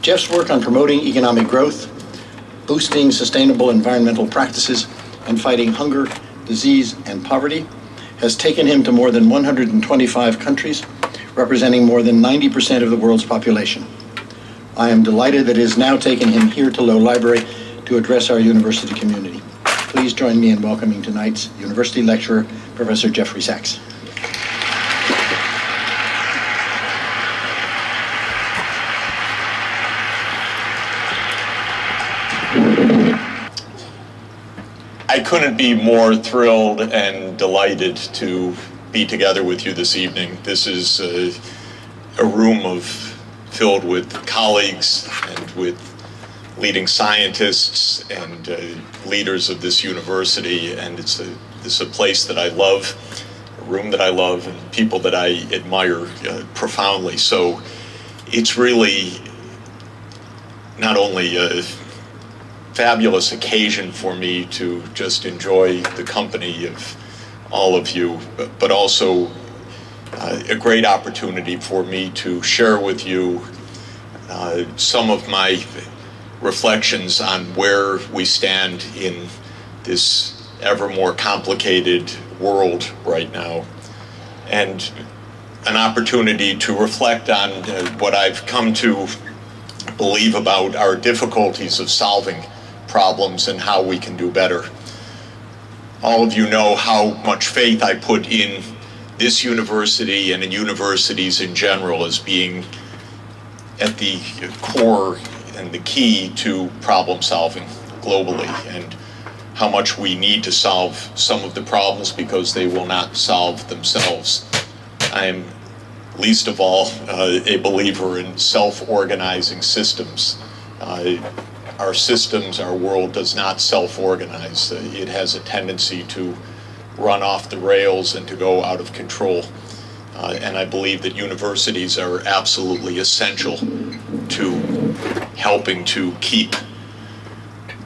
Jeff's work on promoting economic growth, boosting sustainable environmental practices, and fighting hunger, disease, and poverty has taken him to more than 125 countries, representing more than 90% of the world's population. I am delighted that it has now taken him here to Low Library to address our university community. Please join me in welcoming tonight's university lecturer, Professor Jeffrey Sachs. I couldn't be more thrilled and delighted to be together with you this evening. This is a room filled with colleagues and with leading scientists and leaders of this university, and it's a place that I love, a room that I love, and people that I admire profoundly. So it's really not only a fabulous occasion for me to just enjoy the company of all of you, but also a great opportunity for me to share with you some of my reflections on where we stand in this ever more complicated world right now, and an opportunity to reflect on what I've come to believe about our difficulties of solving problems and how we can do better. All of you know how much faith I put in this university and in universities in general as being at the core and the key to problem solving globally, and how much we need to solve some of the problems because they will not solve themselves. I am least of all a believer in self-organizing systems. Our systems, our world does not self-organize. It has a tendency to run off the rails and to go out of control. And I believe that universities are absolutely essential to helping to keep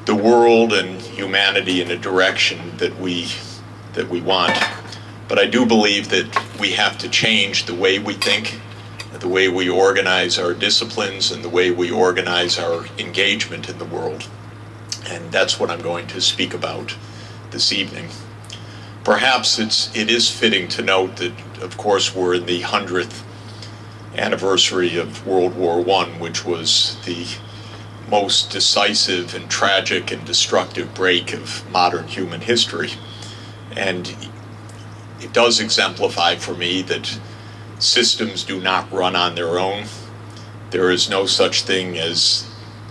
the world and humanity in a direction that we want. But I do believe that we have to change the way we think, the way we organize our disciplines, and the way we organize our engagement in the world. And that's what I'm going to speak about this evening. Perhaps it is fitting to note that, of course, we're in the 100th anniversary of World War I, which was the most decisive and tragic and destructive break of modern human history. And it does exemplify for me that systems do not run on their own. There is no such thing as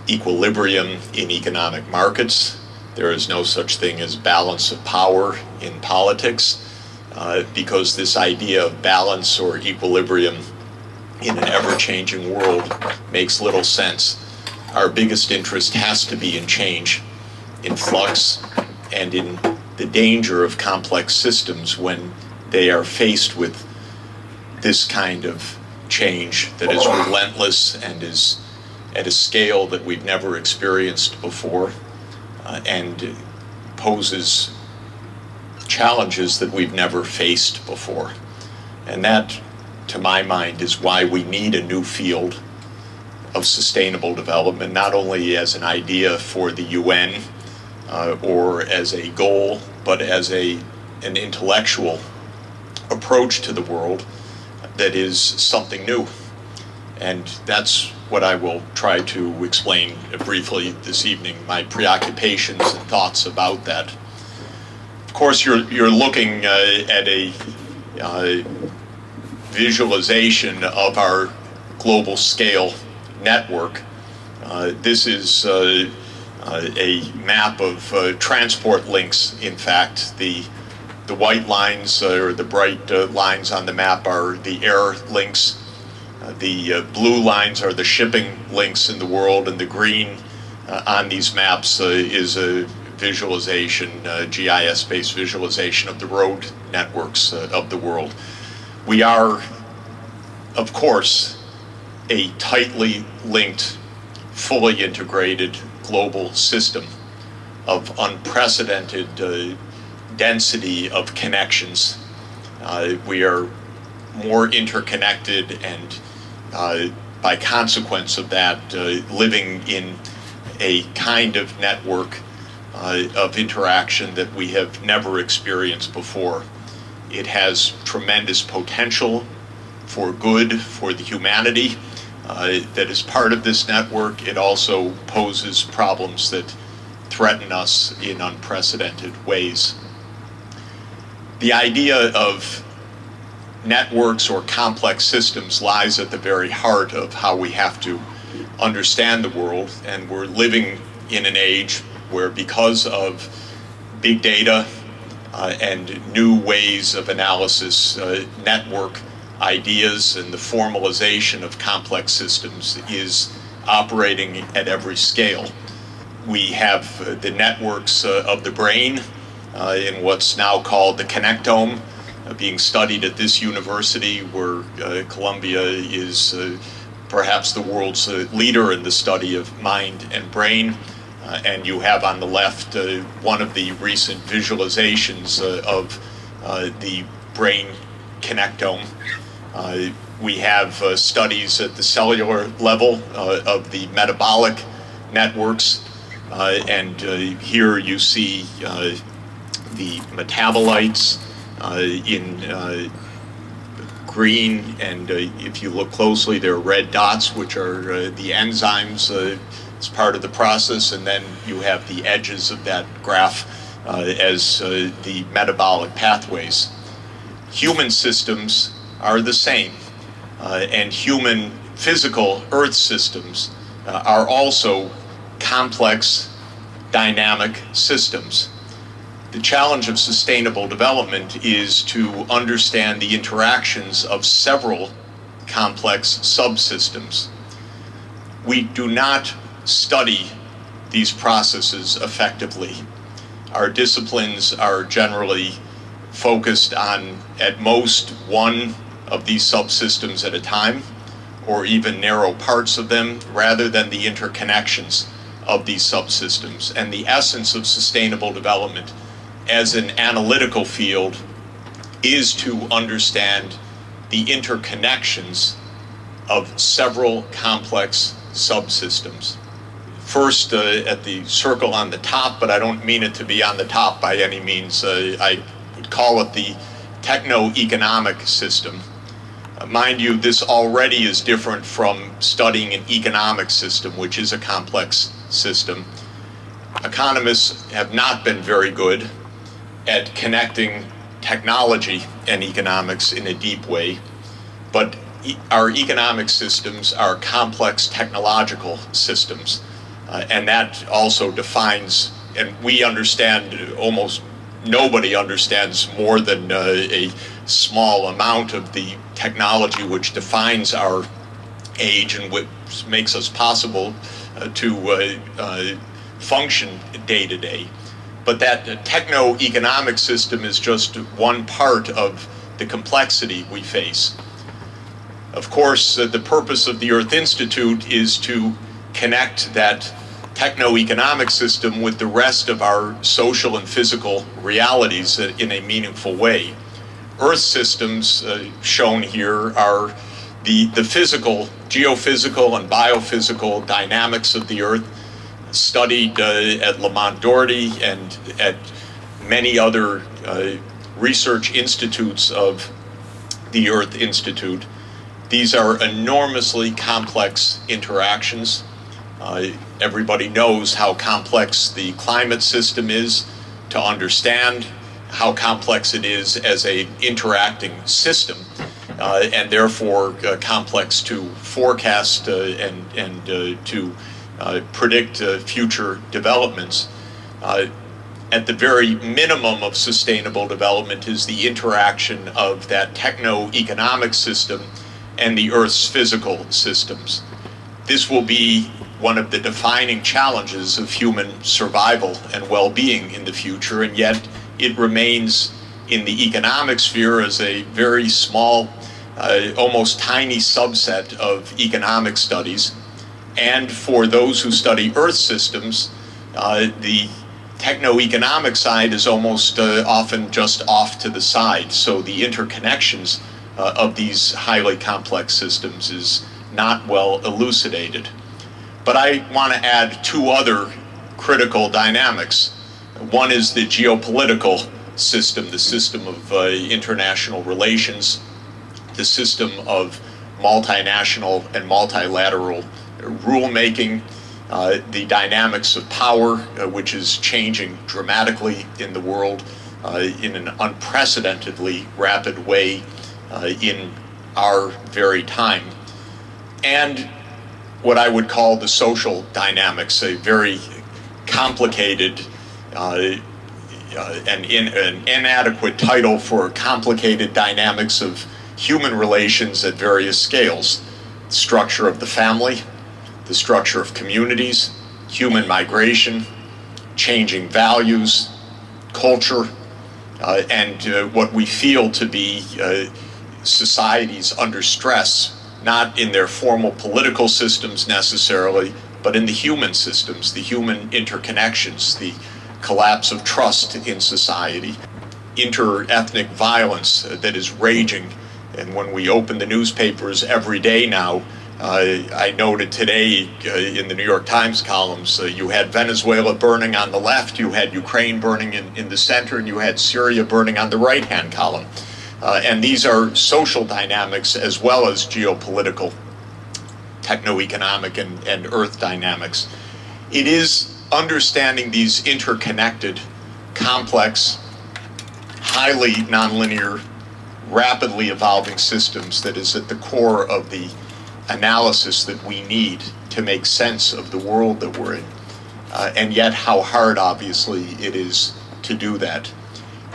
equilibrium in economic markets. There is no such thing as balance of power in politics, because this idea of balance or equilibrium in an ever-changing world makes little sense. Our biggest interest has to be in change, in flux, and in the danger of complex systems when they are faced with this kind of change that is relentless and is at a scale that we've never experienced before, and poses challenges that we've never faced before. And that, to my mind, is why we need a new field of sustainable development, not only as an idea for the UN or as a goal, but as an intellectual approach to the world that is something new. And that's what I will try to explain briefly this evening, my preoccupations and thoughts about that. Of course, you're looking at a visualization of our global scale network. This is a map of transport links. In fact, the white lines or the bright lines on the map are the air links. The blue lines are the shipping links in the world, and the green on these maps is a visualization, GIS-based visualization of the road networks of the world. We are, of course, a tightly linked, fully integrated global system of unprecedented density of connections. We are more interconnected and by consequence of that, living in a kind of network of interaction that we have never experienced before. It has tremendous potential for good for the humanity that is part of this network. It also poses problems that threaten us in unprecedented ways. The idea of networks or complex systems lies at the very heart of how we have to understand the world, and we're living in an age where, because of big data and new ways of analysis, network ideas and the formalization of complex systems is operating at every scale. We have the networks of the brain in what's now called the connectome, being studied at this university, where Columbia is perhaps the world's leader in the study of mind and brain. And you have on the left one of the recent visualizations of the brain connectome. We have studies at the cellular level of the metabolic networks, and here you see the metabolites in green, and if you look closely, there are red dots, which are the enzymes as part of the process, and then you have the edges of that graph as the metabolic pathways. Human systems are the same, and human physical Earth systems are also complex, dynamic systems. The challenge of sustainable development is to understand the interactions of several complex subsystems. We do not study these processes effectively. Our disciplines are generally focused on, at most, one of these subsystems at a time, or even narrow parts of them, rather than the interconnections of these subsystems. And the essence of sustainable development as an analytical field is to understand the interconnections of several complex subsystems. First, at the circle on the top, but I don't mean it to be on the top by any means, I would call it the techno-economic system. Mind you, this already is different from studying an economic system, which is a complex system. Economists have not been very good at connecting technology and economics in a deep way, but our economic systems are complex technological systems, and that also defines, and we understand, almost nobody understands more than a small amount of the technology which defines our age and which makes us possible to function day to day. But that techno-economic system is just one part of the complexity we face. Of course, the purpose of the Earth Institute is to connect that techno-economic system with the rest of our social and physical realities in a meaningful way. Earth systems shown here are the physical, geophysical and biophysical dynamics of the Earth, studied at Lamont Doherty and at many other research institutes of the Earth Institute. These are enormously complex interactions. Everybody knows how complex the climate system is to understand, how complex it is as an interacting system, and therefore complex to forecast and to predict future developments. At the very minimum of sustainable development is the interaction of that techno-economic system and the Earth's physical systems. This will be one of the defining challenges of human survival and well-being in the future, and yet it remains in the economic sphere as a very small, almost tiny subset of economic studies. And for those who study Earth systems, the techno-economic side is almost often just off to the side. So the interconnections of these highly complex systems is not well elucidated. But I want to add two other critical dynamics. One is the geopolitical system, the system of international relations, the system of multinational and multilateral rulemaking, the dynamics of power, which is changing dramatically in the world in an unprecedentedly rapid way in our very time, and what I would call the social dynamics, a very complicated an inadequate title for complicated dynamics of human relations at various scales. The structure of the family, the structure of communities, human migration, changing values, culture, and what we feel to be societies under stress, not in their formal political systems necessarily, but in the human systems, the human interconnections, the collapse of trust in society, inter-ethnic violence that is raging. And when we open the newspapers every day now, I noted today in the New York Times columns, you had Venezuela burning on the left, you had Ukraine burning in the center, and you had Syria burning on the right-hand column. And these are social dynamics as well as geopolitical, techno-economic, and earth dynamics. It is understanding these interconnected, complex, highly nonlinear, rapidly evolving systems that is at the core of the analysis that we need to make sense of the world that we're in. And yet how hard, obviously, it is to do that.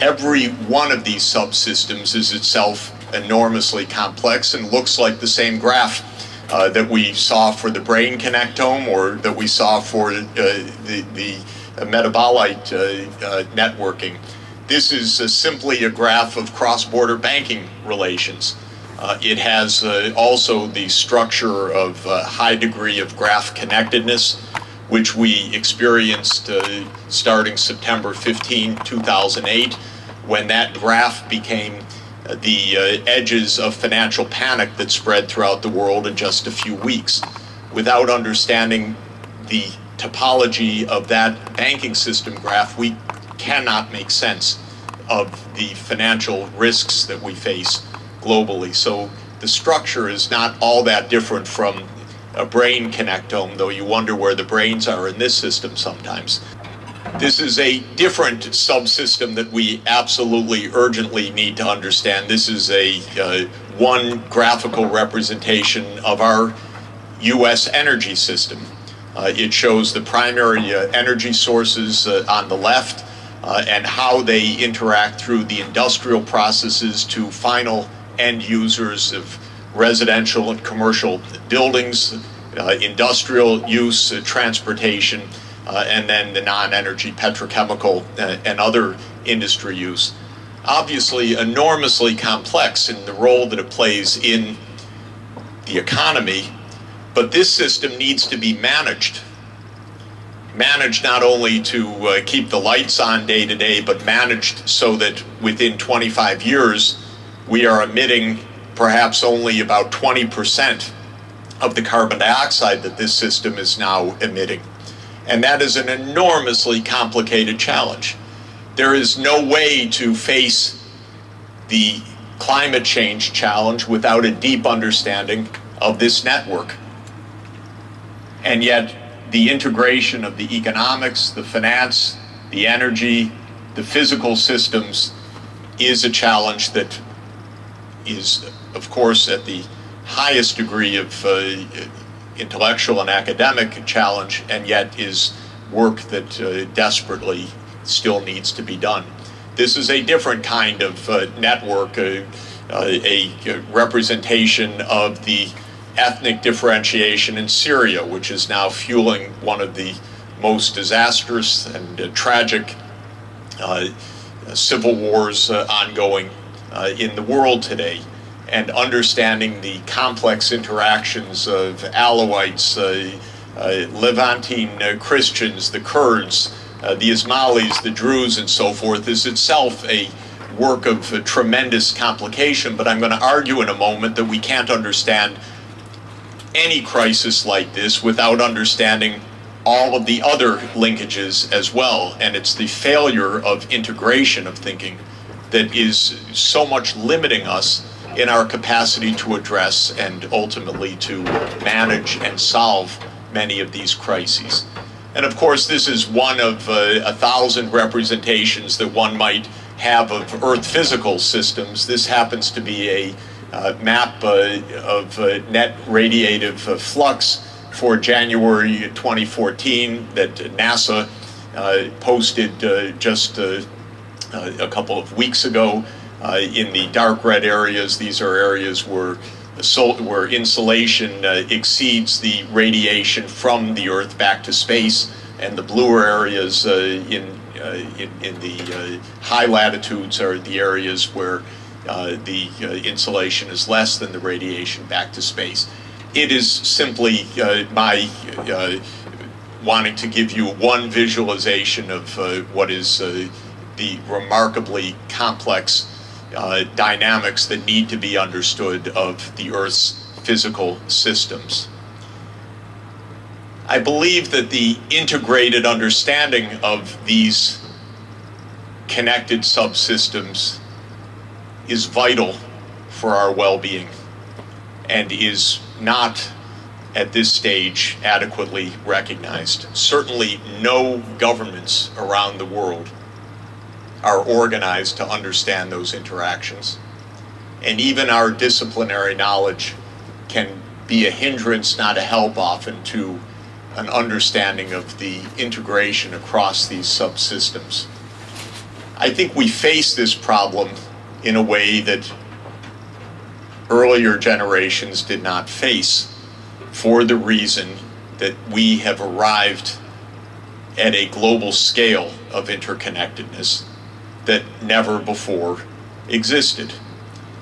Every one of these subsystems is itself enormously complex and looks like the same graph that we saw for the brain connectome or that we saw for the metabolite networking. This is simply a graph of cross-border banking relations. It has also the structure of a high degree of graph connectedness, which we experienced starting September 15, 2008, when that graph became the edges of financial panic that spread throughout the world in just a few weeks. Without understanding the topology of that banking system graph, we cannot make sense of the financial risks that we face globally. So the structure is not all that different from a brain connectome, though you wonder where the brains are in this system sometimes. This is a different subsystem that we absolutely urgently need to understand. This is a one graphical representation of our U.S. energy system. It shows the primary energy sources on the left and how they interact through the industrial processes to final end users of residential and commercial buildings, industrial use, transportation, and then the non-energy petrochemical and other industry use. Obviously enormously complex in the role that it plays in the economy, but this system needs to be managed. Managed not only to keep the lights on day to day, but managed so that within 25 years, we are emitting perhaps only about 20% of the carbon dioxide that this system is now emitting. And that is an enormously complicated challenge. There is no way to face the climate change challenge without a deep understanding of this network. And yet, the integration of the economics, the finance, the energy, the physical systems is a challenge that is, of course, at the highest degree of intellectual and academic challenge, and yet is work that desperately still needs to be done. This is a different kind of network, a representation of the ethnic differentiation in Syria, which is now fueling one of the most disastrous and tragic civil wars ongoing in the world today, and understanding the complex interactions of Alawites, Levantine Christians, the Kurds, the Ismailis, the Druze, and so forth, is itself a work of tremendous complication. But I'm going to argue in a moment that we can't understand any crisis like this without understanding all of the other linkages as well. And it's the failure of integration of thinking that is so much limiting us in our capacity to address and ultimately to manage and solve many of these crises. And of course, this is one of 1,000 representations that one might have of Earth physical systems. This happens to be a map of net radiative flux for January 2014 that NASA posted just a couple of weeks ago. In the dark red areas, these are areas where insolation exceeds the radiation from the Earth back to space, and the bluer areas in the high latitudes are the areas where the insolation is less than the radiation back to space. It is simply my wanting to give you one visualization of what is the remarkably complex dynamics that need to be understood of the Earth's physical systems. I believe that the integrated understanding of these connected subsystems is vital for our well-being and is not at this stage adequately recognized. Certainly no governments around the world are organized to understand those interactions. And even our disciplinary knowledge can be a hindrance, not a help often, to an understanding of the integration across these subsystems. I think we face this problem in a way that earlier generations did not face, for the reason that we have arrived at a global scale of interconnectedness that never before existed.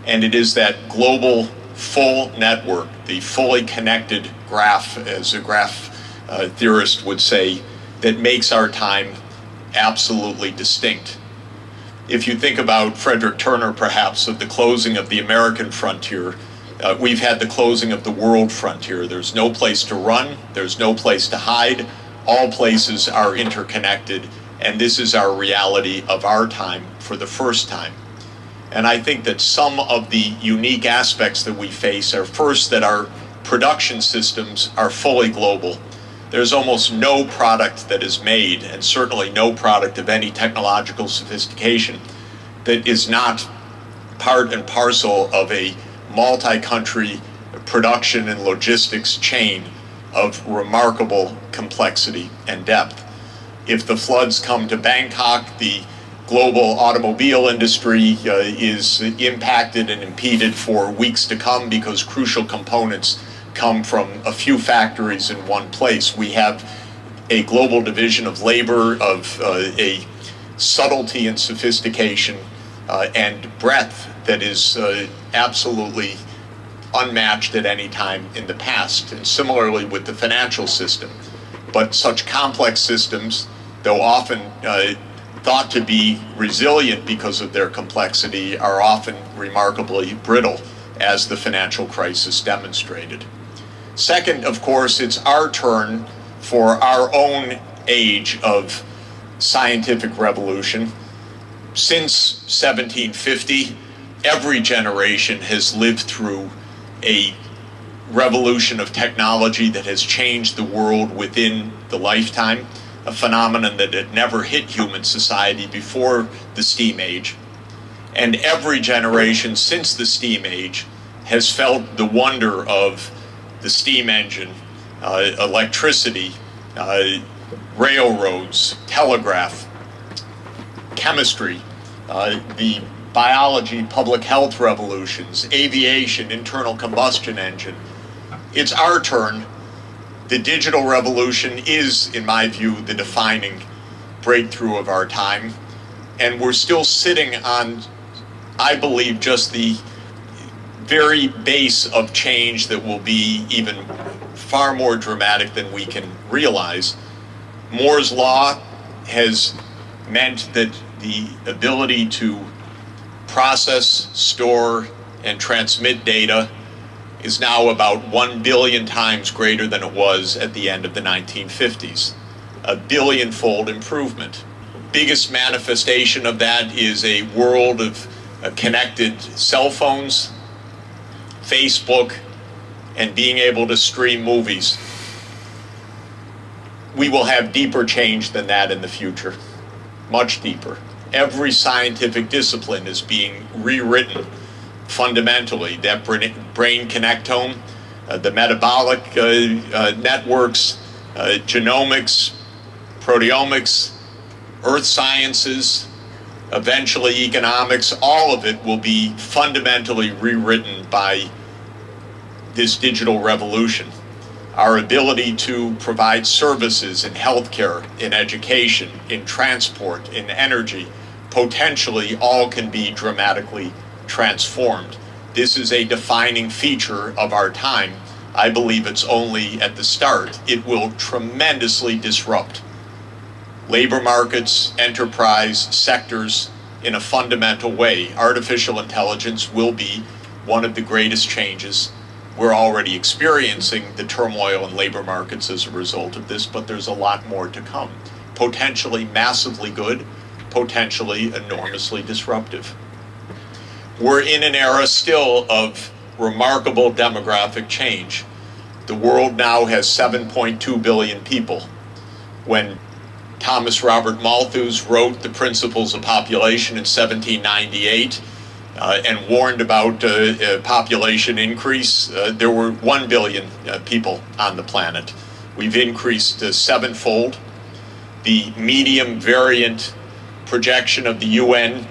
And it is that global full network, the fully connected graph, as a graph theorist would say, that makes our time absolutely distinct. If you think about Frederick Turner, perhaps, of the closing of the American frontier, we've had the closing of the world frontier. There's no place to run, there's no place to hide, all places are interconnected, and this is our reality of our time for the first time. And I think that some of the unique aspects that we face are, first, that our production systems are fully global. There's almost no product that is made, and certainly no product of any technological sophistication, that is not part and parcel of a multi-country production and logistics chain of remarkable complexity and depth. If the floods come to Bangkok, the global automobile industry is impacted and impeded for weeks to come because crucial components come from a few factories in one place. We have a global division of labor, of a subtlety and sophistication and breadth that is absolutely unmatched at any time in the past, and similarly with the financial system. But such complex systems, though often thought to be resilient because of their complexity, are often remarkably brittle, as the financial crisis demonstrated. Second, of course, it's our turn for our own age of scientific revolution. Since 1750, every generation has lived through a revolution of technology that has changed the world within the lifetime, a phenomenon that had never hit human society before the steam age. And every generation since the steam age has felt the wonder of the steam engine, electricity, railroads, telegraph, chemistry, the biology, public health revolutions, aviation, internal combustion engine. It's our turn. The digital revolution is, in my view, the defining breakthrough of our time. And we're still sitting on, I believe, just the very base of change that will be even far more dramatic than we can realize. Moore's law has meant that the ability to process, store, and transmit data is now about 1 billion times greater than it was at the end of the 1950s. A billion-fold improvement. Biggest manifestation of that is a world of connected cell phones, Facebook, and being able to stream movies. We will have deeper change than that in the future, much deeper. Every scientific discipline is being rewritten fundamentally. That brain connectome, the metabolic networks, genomics, proteomics, earth sciences, eventually economics, all of it will be fundamentally rewritten by this digital revolution. Our ability to provide services in healthcare, in education, in transport, in energy, potentially all can be dramatically transformed. This is a defining feature of our time. I believe it's only at the start. It will tremendously disrupt labor markets, enterprise, sectors in a fundamental way. Artificial intelligence will be one of the greatest changes. We're already experiencing the turmoil in labor markets as a result of this, but there's a lot more to come. Potentially massively good, potentially enormously disruptive. We're in an era still of remarkable demographic change. The world now has 7.2 billion people. When Thomas Robert Malthus wrote The Principles of Population in 1798 and warned about population increase, there were 1 billion people on the planet. We've increased sevenfold. The medium variant projection of the UN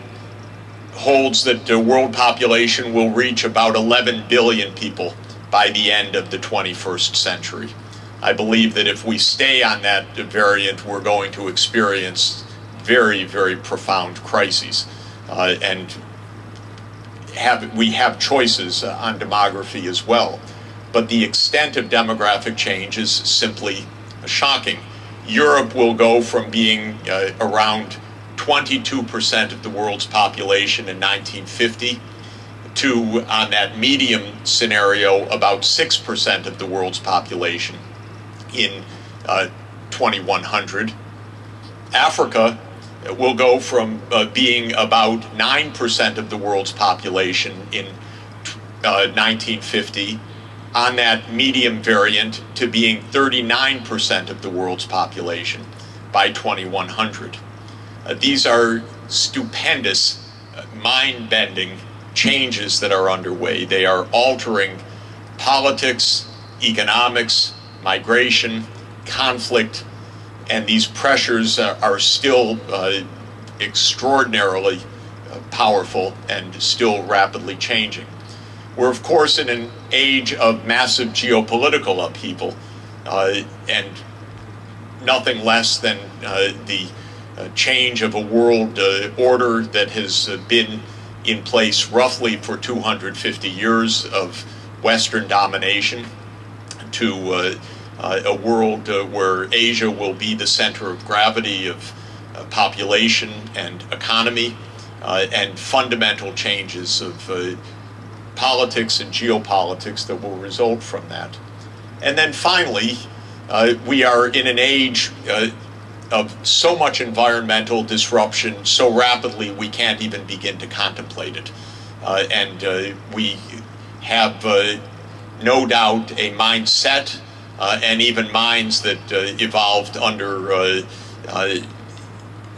holds that the world population will reach about 11 billion people by the end of the 21st century. I believe that if we stay on that variant, we're going to experience very, very profound crises. And we have choices on demography as well. But the extent of demographic change is simply shocking. Europe will go from being around 22% of the world's population in 1950 to, on that medium scenario, about 6% of the world's population in 2100. Africa will go from being about 9% of the world's population in 1950 on that medium variant to being 39% of the world's population by 2100. These are stupendous, mind-bending changes that are underway. They are altering politics, economics, migration, conflict, and these pressures are still extraordinarily powerful and still rapidly changing. We're, of course, in an age of massive geopolitical upheaval, and nothing less than the change of a world order that has been in place roughly for 250 years of Western domination to a world where Asia will be the center of gravity of population and economy, and fundamental changes of politics and geopolitics that will result from that. And then finally, we are in an age of so much environmental disruption so rapidly we can't even begin to contemplate it. And we have no doubt a mindset and even minds that evolved under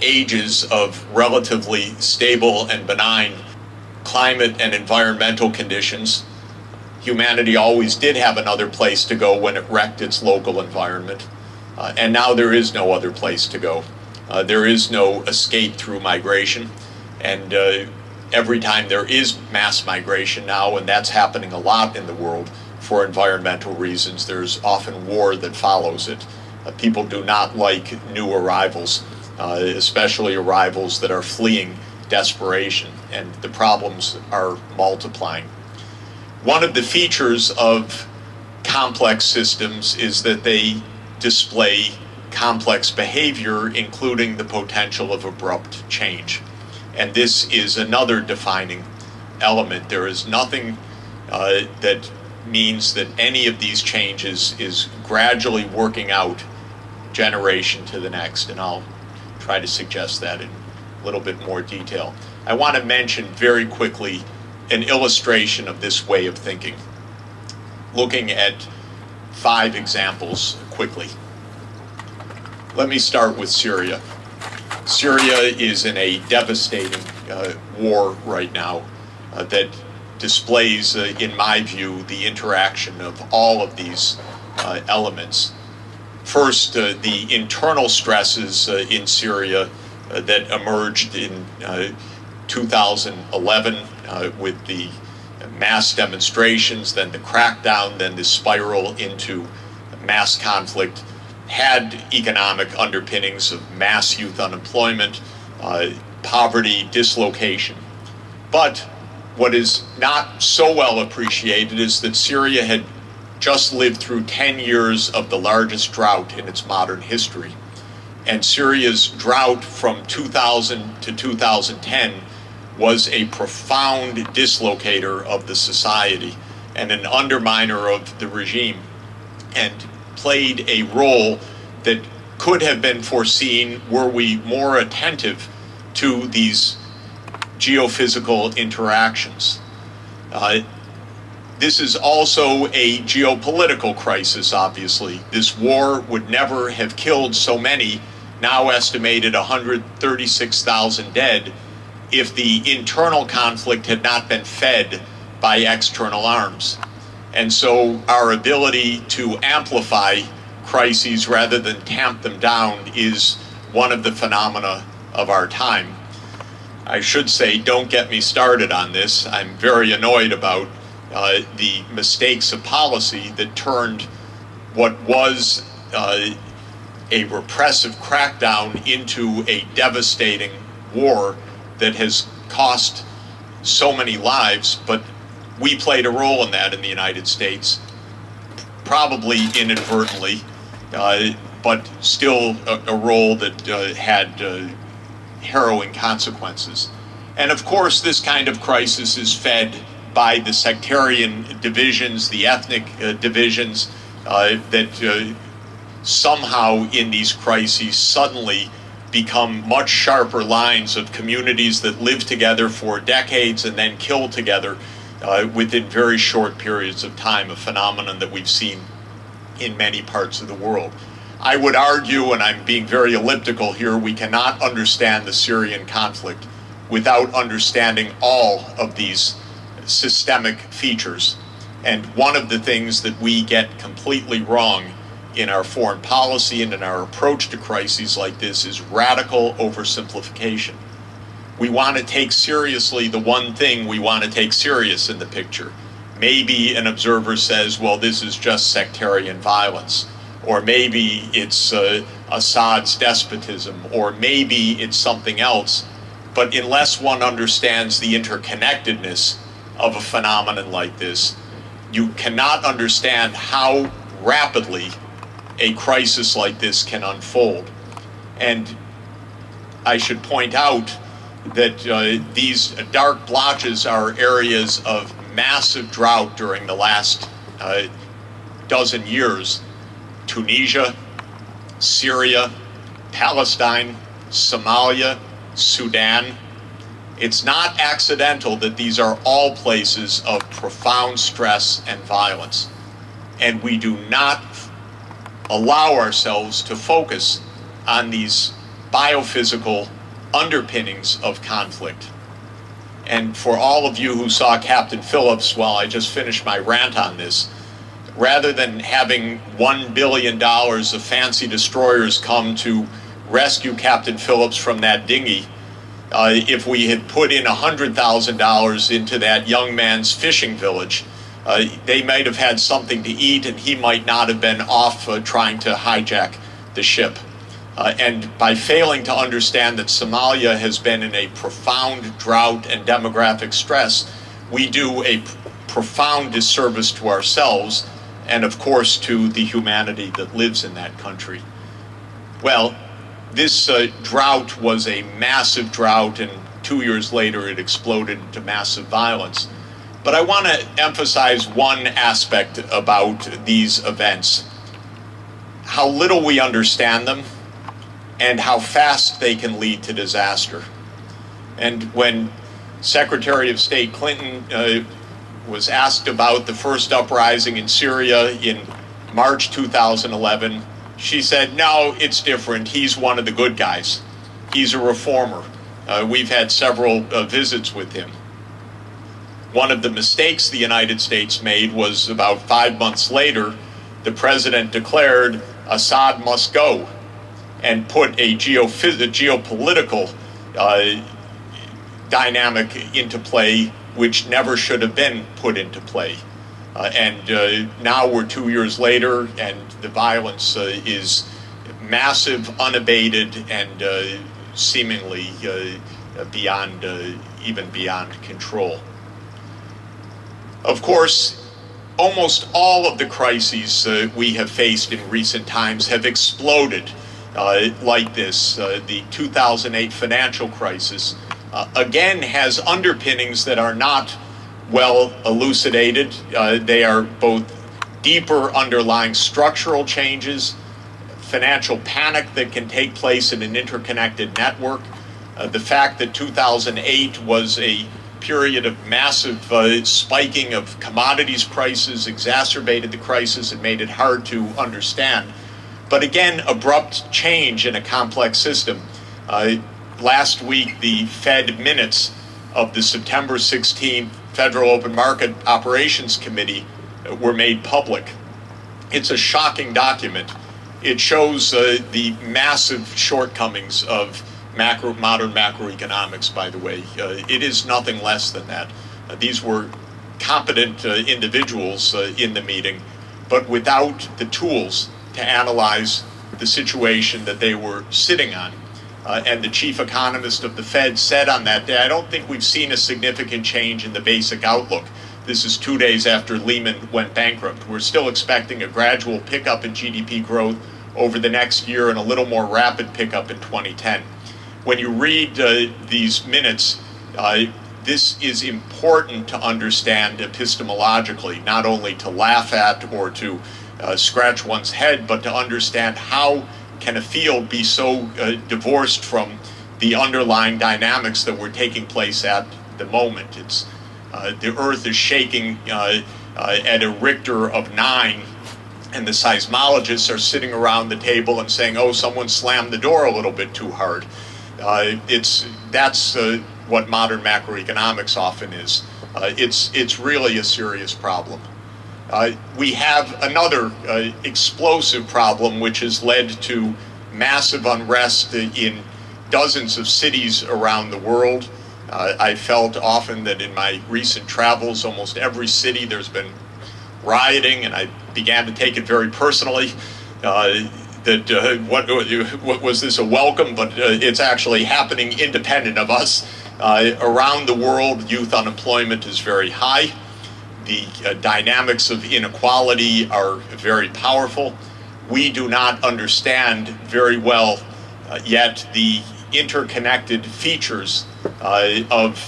ages of relatively stable and benign climate and environmental conditions. Humanity always did have another place to go when it wrecked its local environment. And now there is no other place to go. There is no escape through migration. And every time there is mass migration now, and that's happening a lot in the world for environmental reasons, there's often war that follows it. People do not like new arrivals, especially arrivals that are fleeing desperation, and the problems are multiplying. One of the features of complex systems is that they display complex behavior, including the potential of abrupt change. And this is another defining element. There is nothing that means that any of these changes is gradually working out generation to the next, and I'll try to suggest that in a little bit more detail. I want to mention very quickly an illustration of this way of thinking, looking at 5 examples quickly. Let me start with Syria. Syria is in a devastating war right now that displays, in my view, the interaction of all of these elements. First, the internal stresses in Syria that emerged in 2011 with the mass demonstrations, then the crackdown, then the spiral into mass conflict, had economic underpinnings of mass youth unemployment, poverty, dislocation. But what is not so well appreciated is that Syria had just lived through 10 years of the largest drought in its modern history. And Syria's drought from 2000 to 2010 was a profound dislocator of the society and an underminer of the regime, and played a role that could have been foreseen were we more attentive to these geophysical interactions. This is also a geopolitical crisis, obviously. This war would never have killed so many, now estimated 136,000 dead, if the internal conflict had not been fed by external arms. And so our ability to amplify crises rather than tamp them down is one of the phenomena of our time. I should say, don't get me started on this. I'm very annoyed about the mistakes of policy that turned what was a repressive crackdown into a devastating war that has cost so many lives, but we played a role in that in the United States, probably inadvertently, but still a role that had harrowing consequences. And of course, this kind of crisis is fed by the sectarian divisions, the ethnic divisions that somehow in these crises suddenly become much sharper lines of communities that live together for decades and then kill together within very short periods of time, a phenomenon that we've seen in many parts of the world. I would argue, and I'm being very elliptical here, we cannot understand the Syrian conflict without understanding all of these systemic features. And one of the things that we get completely wrong in our foreign policy and in our approach to crises like this is radical oversimplification. We want to take seriously the one thing we want to take serious in the picture. Maybe an observer says, well, this is just sectarian violence, or maybe it's Assad's despotism, or maybe it's something else. But unless one understands the interconnectedness of a phenomenon like this, you cannot understand how rapidly a crisis like this can unfold. And I should point out that these dark blotches are areas of massive drought during the last dozen years. Tunisia, Syria, Palestine, Somalia, Sudan. It's not accidental that these are all places of profound stress and violence. And we do not allow ourselves to focus on these biophysical underpinnings of conflict. And for all of you who saw Captain Phillips while I just finished my rant on this, rather than having $1 billion of fancy destroyers come to rescue Captain Phillips from that dinghy, if we had put in $100,000 into that young man's fishing village, they might have had something to eat and he might not have been off trying to hijack the ship. And by failing to understand that Somalia has been in a profound drought and demographic stress, we do a profound disservice to ourselves and, of course, to the humanity that lives in that country. Well, this drought was a massive drought, and 2 years later it exploded into massive violence. But I want to emphasize one aspect about these events: how little we understand them and how fast they can lead to disaster. And when Secretary of State Clinton was asked about the first uprising in Syria in March 2011, she said, "No, it's different. He's one of the good guys. He's a reformer. We've had several visits with him." One of the mistakes the United States made was about 5 months later, the president declared Assad must go and put a geopolitical dynamic into play which never should have been put into play. And now we're 2 years later, and the violence is massive, unabated, and seemingly even beyond control. Of course, almost all of the crises we have faced in recent times have exploded like this. The 2008 financial crisis, again, has underpinnings that are not well elucidated. They are both deeper underlying structural changes, financial panic that can take place in an interconnected network, the fact that 2008 was a period of massive spiking of commodities prices exacerbated the crisis and made it hard to understand. But again, abrupt change in a complex system. Last week, the Fed minutes of the September 16th Federal Open Market Operations Committee were made public. It's a shocking document. It shows the massive shortcomings of modern macroeconomics, by the way. It is nothing less than that. These were competent individuals in the meeting, but without the tools to analyze the situation that they were sitting on. And the chief economist of the Fed said on that day, "I don't think we've seen a significant change in the basic outlook." This is 2 days after Lehman went bankrupt. We're still expecting a gradual pickup in GDP growth over the next year and a little more rapid pickup in 2010. When you read these minutes, this is important to understand epistemologically, not only to laugh at or to scratch one's head, but to understand how can a field be so divorced from the underlying dynamics that were taking place at the moment. It's the Earth is shaking at a Richter of 9, and the seismologists are sitting around the table and saying, "Oh, someone slammed the door a little bit too hard." That's what modern macroeconomics often is. It's really a serious problem. We have another explosive problem which has led to massive unrest in dozens of cities around the world. I felt often that in my recent travels, almost every city there's been rioting, and I began to take it very personally. What was this a welcome? But it's actually happening independent of us. Around the world, youth unemployment is very high. The dynamics of inequality are very powerful. We do not understand very well yet the interconnected features of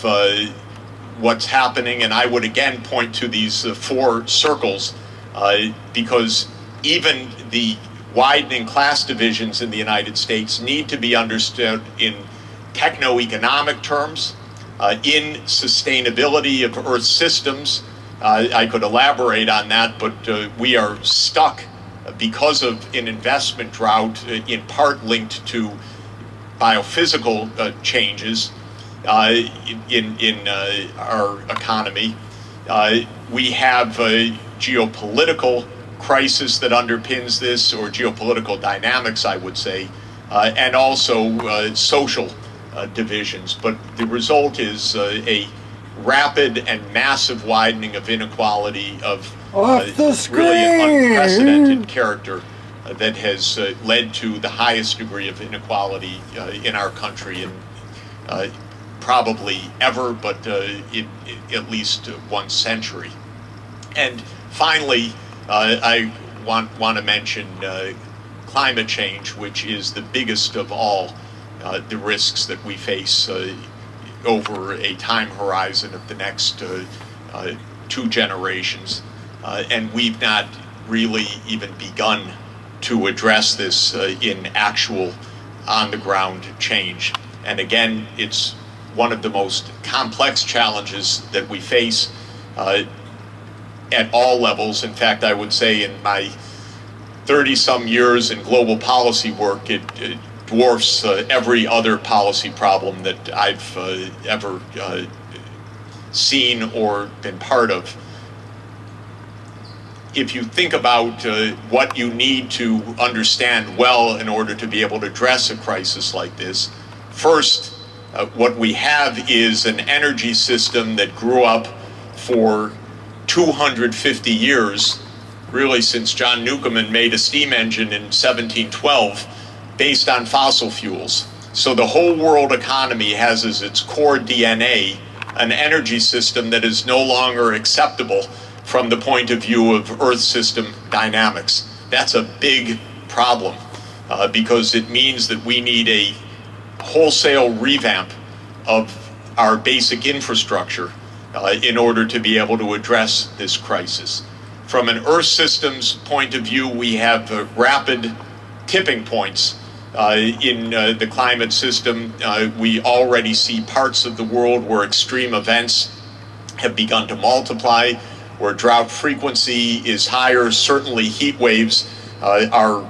what's happening, and I would again point to these 4 circles because even the widening class divisions in the United States need to be understood in techno-economic terms, in sustainability of Earth systems. I could elaborate on that, but we are stuck because of an investment drought, in part linked to biophysical changes in our economy. We have a geopolitical crisis that underpins this, or geopolitical dynamics, I would say, and also social divisions. But the result is a rapid and massive widening of inequality of really an unprecedented character that has led to the highest degree of inequality in our country in probably ever, but in at least 1 century. And finally, I want to mention climate change, which is the biggest of all the risks that we face over a time horizon of the next 2 generations, and we've not really even begun to address this in actual on-the-ground change. And again, it's one of the most complex challenges that we face at all levels. In fact, I would say in my 30-some years in global policy work, it dwarfs every other policy problem that I've ever seen or been part of. If you think about what you need to understand well in order to be able to address a crisis like this, first, what we have is an energy system that grew up for 250 years, really since John Newcomen made a steam engine in 1712, based on fossil fuels. So the whole world economy has as its core DNA an energy system that is no longer acceptable from the point of view of Earth system dynamics. That's a big problem because it means that we need a wholesale revamp of our basic infrastructure in order to be able to address this crisis. From an Earth systems point of view, we have rapid tipping points in the climate system. We already see parts of the world where extreme events have begun to multiply, where drought frequency is higher. Certainly heat waves are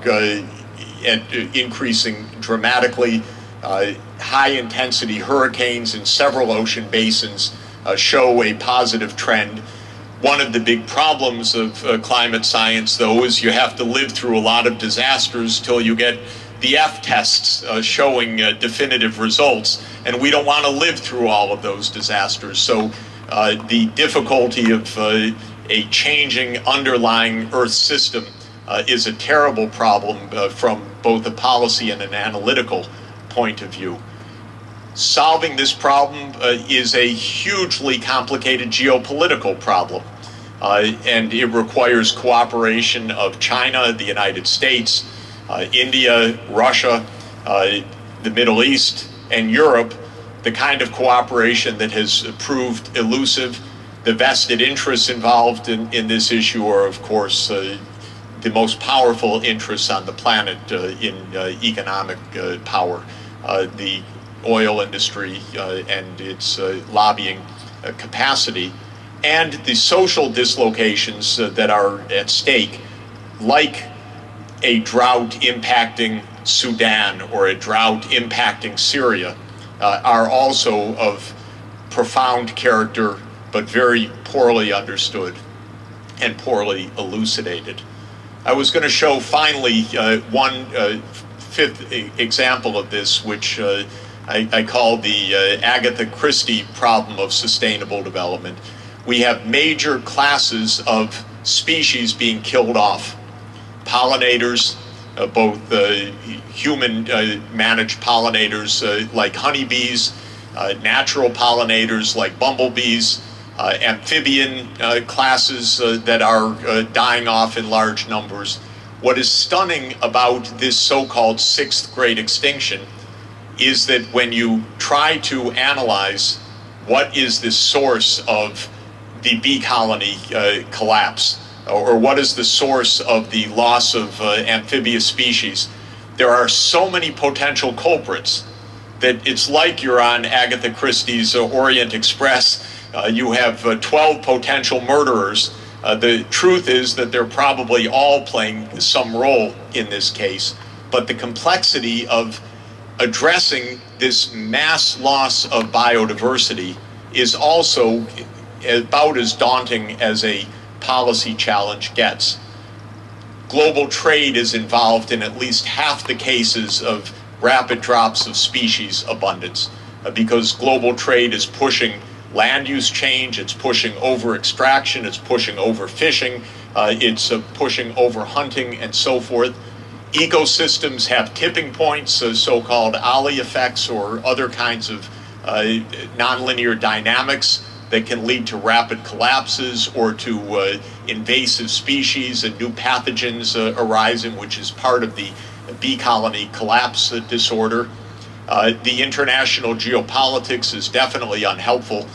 increasing dramatically. High intensity hurricanes in several ocean basins show a positive trend. One of the big problems of climate science, though, is you have to live through a lot of disasters till you get the F tests showing definitive results, and we don't want to live through all of those disasters. So the difficulty of a changing underlying Earth system is a terrible problem from both a policy and an analytical point of view. Solving this problem is a hugely complicated geopolitical problem, and it requires cooperation of China, the United States, India, Russia, the Middle East, and Europe, the kind of cooperation that has proved elusive. The vested interests involved in this issue are, of course, the most powerful interests on the planet in economic power. The oil industry and its lobbying capacity, and the social dislocations that are at stake, like a drought impacting Sudan or a drought impacting Syria, are also of profound character, but very poorly understood and poorly elucidated. I was going to show finally one fifth example of this, which I call the Agatha Christie problem of sustainable development. We have major classes of species being killed off. Pollinators, both human managed pollinators like honeybees, natural pollinators like bumblebees, amphibian classes that are dying off in large numbers. What is stunning about this so-called sixth great extinction is that when you try to analyze what is the source of the bee colony collapse, or what is the source of the loss of amphibious species, there are so many potential culprits that it's like you're on Agatha Christie's Orient Express. You have 12 potential murderers. The truth is that they're probably all playing some role in this case, but the complexity of addressing this mass loss of biodiversity is also about as daunting as a policy challenge gets. Global trade is involved in at least half the cases of rapid drops of species abundance because global trade is pushing land use change, it's pushing over extraction, it's pushing over fishing, it's pushing over hunting and so forth. Ecosystems have tipping points, so-called Ollie effects or other kinds of nonlinear dynamics that can lead to rapid collapses or to invasive species and new pathogens arising, which is part of the bee colony collapse disorder. The international geopolitics is definitely unhelpful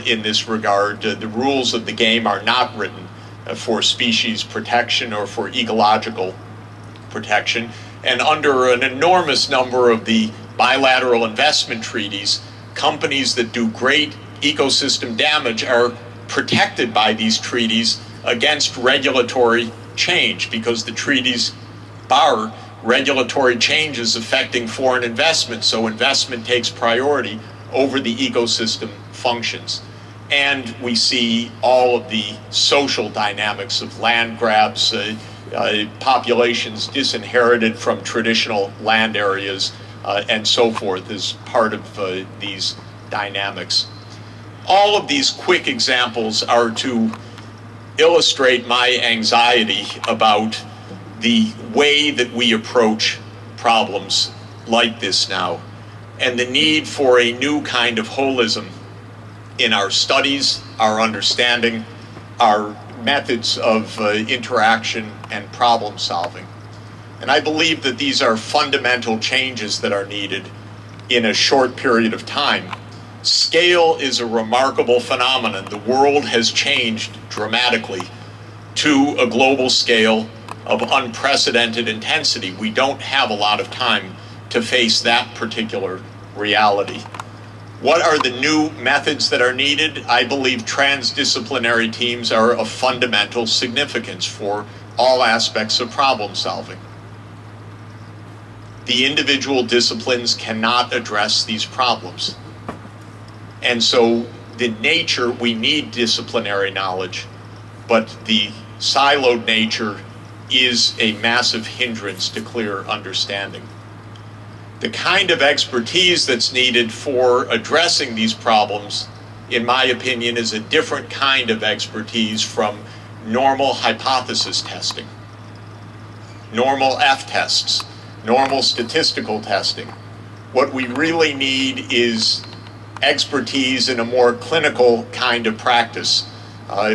in this regard. The rules of the game are not written for species protection or for ecological protection. And under an enormous number of the bilateral investment treaties, companies that do great ecosystem damage are protected by these treaties against regulatory change, because the treaties bar regulatory changes affecting foreign investment, so investment takes priority over the ecosystem functions. And we see all of the social dynamics of land grabs, populations disinherited from traditional land areas, and so forth as part of these dynamics. All of these quick examples are to illustrate my anxiety about the way that we approach problems like this now, and the need for a new kind of holism in our studies, our understanding, our methods of interaction and problem solving. And I believe that these are fundamental changes that are needed in a short period of time. Scale is a remarkable phenomenon. The world has changed dramatically to a global scale of unprecedented intensity. We don't have a lot of time to face that particular reality. What are the new methods that are needed? I believe transdisciplinary teams are of fundamental significance for all aspects of problem solving. The individual disciplines cannot address these problems. And so we need disciplinary knowledge, but the siloed nature is a massive hindrance to clear understanding. The kind of expertise that's needed for addressing these problems, in my opinion, is a different kind of expertise from normal hypothesis testing, normal F-tests, normal statistical testing. What we really need is expertise in a more clinical kind of practice,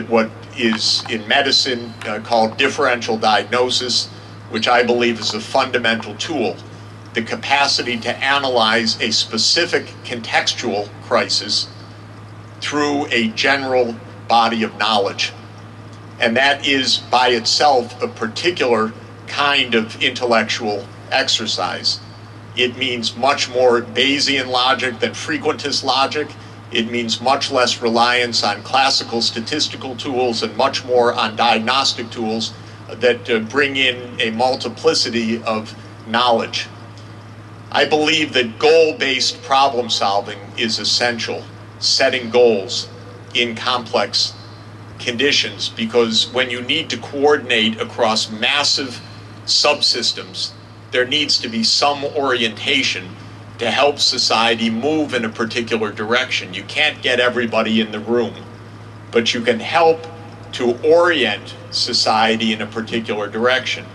what is in medicine called differential diagnosis, which I believe is a fundamental tool. The capacity to analyze a specific contextual crisis through a general body of knowledge. And that is by itself a particular kind of intellectual exercise. It means much more Bayesian logic than frequentist logic. It means much less reliance on classical statistical tools and much more on diagnostic tools that bring in a multiplicity of knowledge. I believe that goal-based problem solving is essential, setting goals in complex conditions, because when you need to coordinate across massive subsystems, there needs to be some orientation to help society move in a particular direction. You can't get everybody in the room, but you can help to orient society in a particular direction.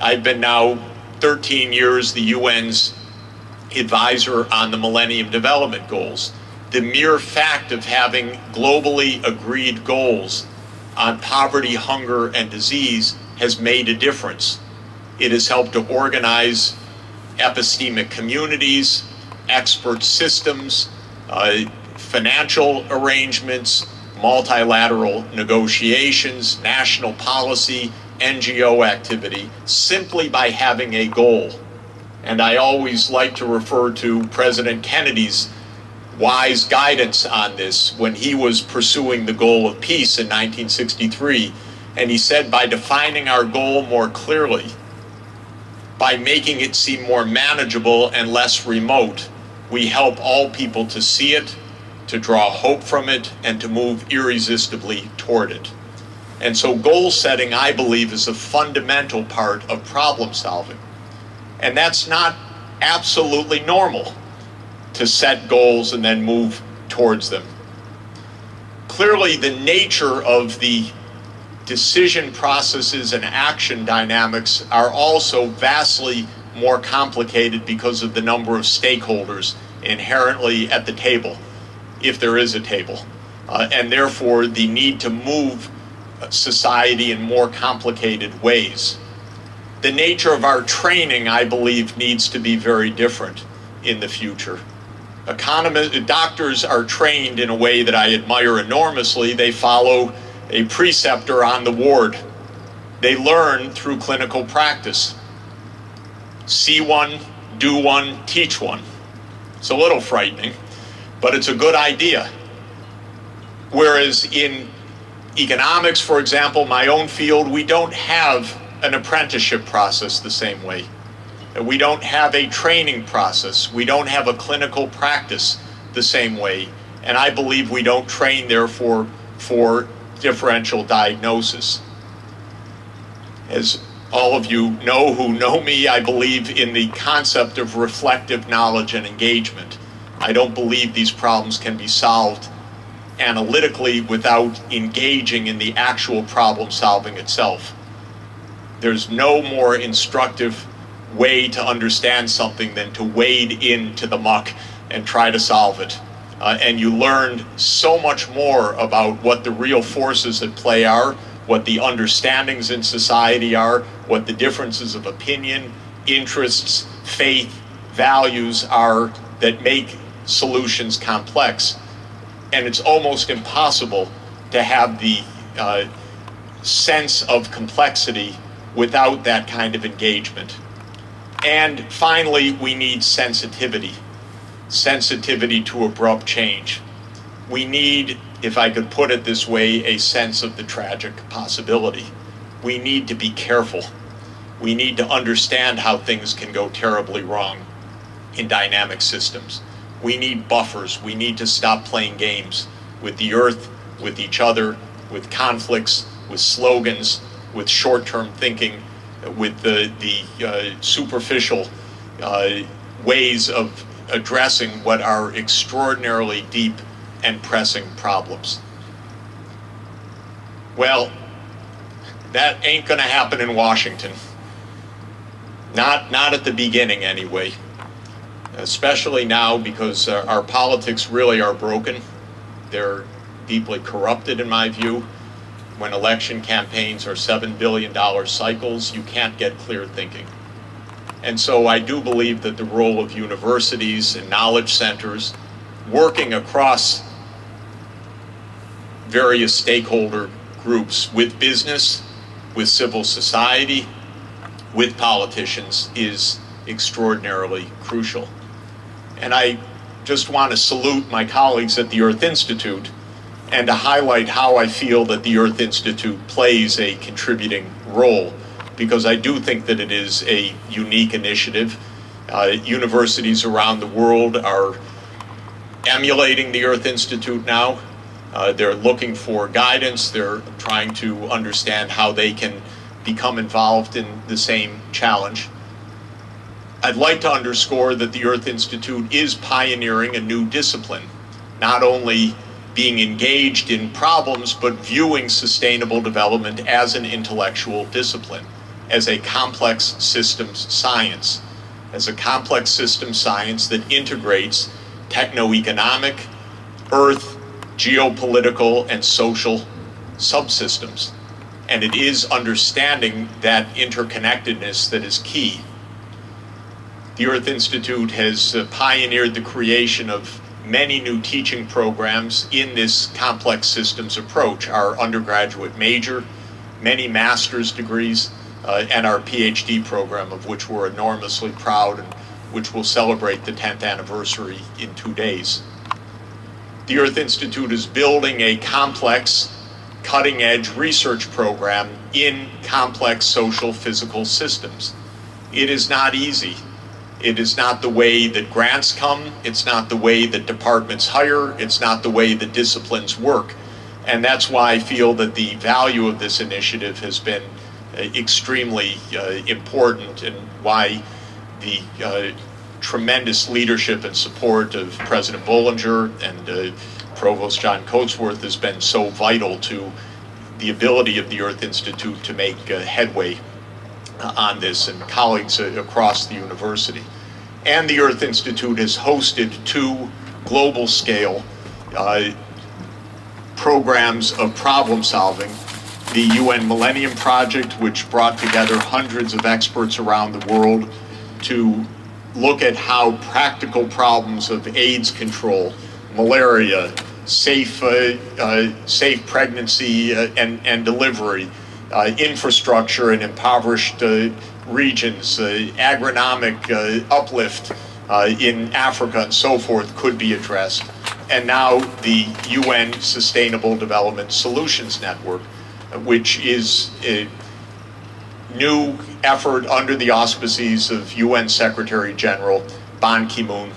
I've been now 13 years the UN's advisor on the Millennium Development Goals. The mere fact of having globally agreed goals on poverty, hunger, and disease has made a difference. It has helped to organize epistemic communities, expert systems, financial arrangements, multilateral negotiations, national policy, NGO activity, simply by having a goal. And I always like to refer to President Kennedy's wise guidance on this when he was pursuing the goal of peace in 1963. And he said, by defining our goal more clearly, by making it seem more manageable and less remote, we help all people to see it, to draw hope from it, and to move irresistibly toward it. And so goal setting, I believe, is a fundamental part of problem solving. And that's not absolutely normal, to set goals and then move towards them. Clearly, the nature of the decision processes and action dynamics are also vastly more complicated because of the number of stakeholders inherently at the table, if there is a table, and therefore the need to move society in more complicated ways. The nature of our training, I believe, needs to be very different in the future. Doctors are trained in a way that I admire enormously. They follow a preceptor on the ward. They learn through clinical practice. See one, do one, teach one. It's a little frightening, but it's a good idea. Whereas in economics, for example, my own field, we don't have an apprenticeship process the same way. We don't have a training process. We don't have a clinical practice the same way. And I believe we don't train, therefore, for differential diagnosis. As all of you know who know me, I believe in the concept of reflective knowledge and engagement. I don't believe these problems can be solved analytically without engaging in the actual problem solving itself. There's no more instructive way to understand something than to wade into the muck and try to solve it. And you learn so much more about what the real forces at play are, what the understandings in society are, what the differences of opinion, interests, faith, values are that make solutions complex. And it's almost impossible to have the sense of complexity without that kind of engagement. And finally, we need sensitivity. Sensitivity to abrupt change. We need, if I could put it this way, a sense of the tragic possibility. We need to be careful. We need to understand how things can go terribly wrong in dynamic systems. We need buffers. We need to stop playing games with the earth, with each other, with conflicts, with slogans, with short-term thinking, with the superficial ways of addressing what are extraordinarily deep and pressing problems. Well, that ain't going to happen in Washington. Not at the beginning, anyway. Especially now, because our politics really are broken. They're deeply corrupted, in my view. When election campaigns are $7 billion cycles, you can't get clear thinking. And so I do believe that the role of universities and knowledge centers working across various stakeholder groups with business, with civil society, with politicians is extraordinarily crucial. And I just want to salute my colleagues at the Earth Institute and to highlight how I feel that the Earth Institute plays a contributing role, because I do think that it is a unique initiative. Universities around the world are emulating the Earth Institute now. They're looking for guidance. They're trying to understand how they can become involved in the same challenge. I'd like to underscore that the Earth Institute is pioneering a new discipline, not only being engaged in problems, but viewing sustainable development as an intellectual discipline, as a complex systems science, as a complex systems science that integrates techno-economic, earth, geopolitical, and social subsystems. And it is understanding that interconnectedness that is key. The Earth Institute has pioneered the creation of many new teaching programs in this complex systems approach. Our undergraduate major, many master's degrees, and our PhD program, of which we're enormously proud and which will celebrate the 10th anniversary in 2 days. The Earth Institute is building a complex, cutting-edge research program in complex social physical systems. It is not easy. It is not the way that grants come. It's not the way that departments hire. It's not the way that disciplines work. And that's why I feel that the value of this initiative has been extremely important, and why the tremendous leadership and support of President Bollinger and Provost John Coatsworth has been so vital to the ability of the Earth Institute to make headway on this, and colleagues across the university. And the Earth Institute has hosted 2 global scale programs of problem solving. The UN Millennium Project, which brought together hundreds of experts around the world to look at how practical problems of AIDS control, malaria, safe pregnancy and delivery, infrastructure in impoverished regions, agronomic uplift in Africa and so forth could be addressed. And now the UN Sustainable Development Solutions Network, which is a new effort under the auspices of UN Secretary General Ban Ki-moon,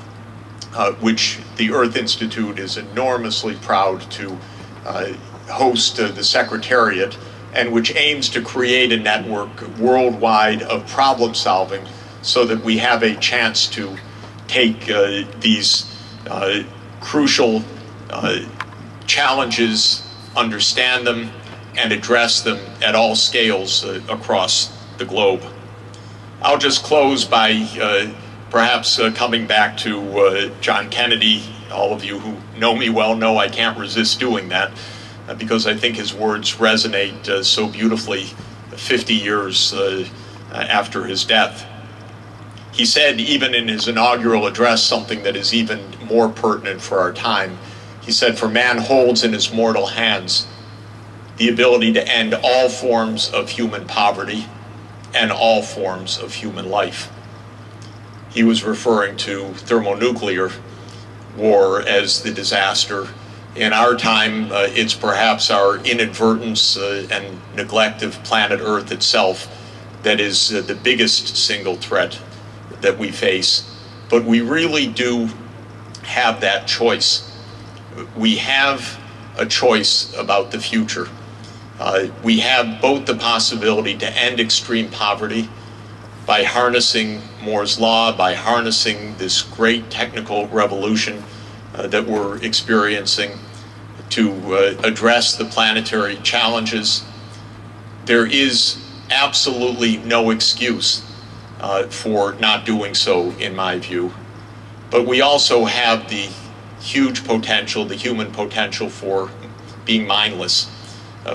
which the Earth Institute is enormously proud to host the Secretariat, and which aims to create a network worldwide of problem solving so that we have a chance to take these crucial challenges, understand them, and address them at all scales across the globe. I'll just close by perhaps coming back to John Kennedy. All of you who know me well know I can't resist doing that because I think his words resonate so beautifully 50 years after his death. He said, even in his inaugural address, something that is even more pertinent for our time. He said, "For man holds in his mortal hands the ability to end all forms of human poverty and all forms of human life." He was referring to thermonuclear war as the disaster. In our time, it's perhaps our inadvertence and neglect of planet Earth itself that is the biggest single threat that we face. But we really do have that choice. We have a choice about the future. We have both the possibility to end extreme poverty by harnessing Moore's Law, by harnessing this great technical revolution that we're experiencing to address the planetary challenges. There is absolutely no excuse for not doing so, in my view. But we also have the huge potential, the human potential for being mindless,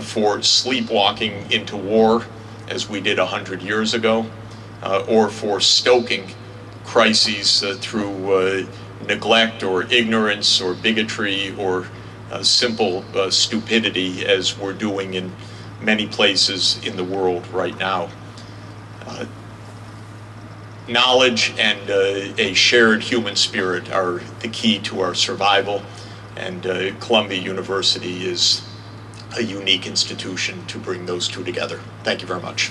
for sleepwalking into war, as we did 100 years ago, or for stoking crises through neglect or ignorance or bigotry or simple stupidity, as we're doing in many places in the world right now. Knowledge and a shared human spirit are the key to our survival, and Columbia University is a unique institution to bring those two together. Thank you very much.